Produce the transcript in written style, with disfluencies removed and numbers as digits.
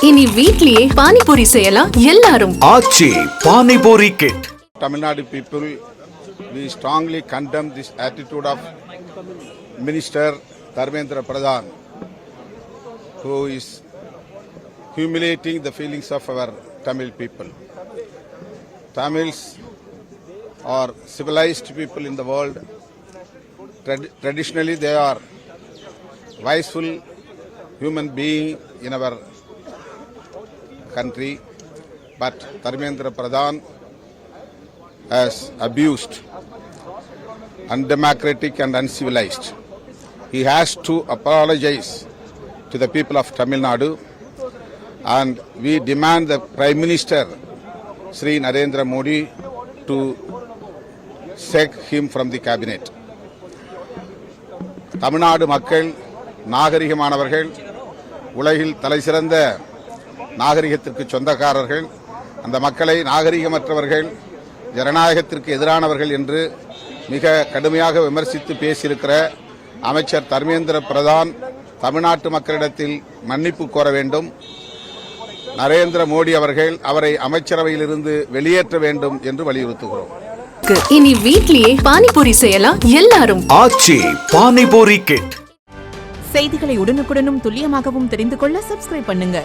இனி வீட்லயே பானிபூரி செய்யலாம் எல்லாரும். Aachi panipuri kit. Tamil Nadu people, we strongly condemn this attitude of Minister Dharmendra Pradhan, who is humiliating the feelings of our Tamil people. Tamils are civilized people in the world. Traditionally, they are wiseful human being in our country, but Dharmendra Pradhan has abused, undemocratic and uncivilized. He has to apologize to the people of Tamil Nadu, and we demand the Prime Minister Sri Narendra Modi to sack him from the cabinet. Tamil Nadu மக்கள் நாகரிகமானவர்கள், உலகில் தலைசிறந்த நாகரிகத்திற்கு சொந்தக்காரர்கள். அந்த மக்களை நாகரிகமற்றவர்கள், ஜனநாயகத்திற்கு எதிரானவர்கள் என்று மிக கடுமையாக விமர்சித்து பேசியிருக்கிற அமைச்சர் தர்மேந்திர பிரதான் தமிழ்நாட்டு மக்களிடத்தில் மன்னிப்பு கோர வேண்டும். நரேந்திர மோடி அவர்கள் அவரை அமைச்சரவையிலிருந்து வெளியேற்ற வேண்டும் என்று வலியுறுத்துகிறோம். இனி வீட்லயே பானிபூரி செய்யலாம் எல்லாரும். ஆச்சி பானிபூரி கிட். செய்திகளை உடனுக்குடனும் துல்லியமாகவும் தெரிந்து கொள்ள சப்ஸ்கிரைப் பண்ணுங்க.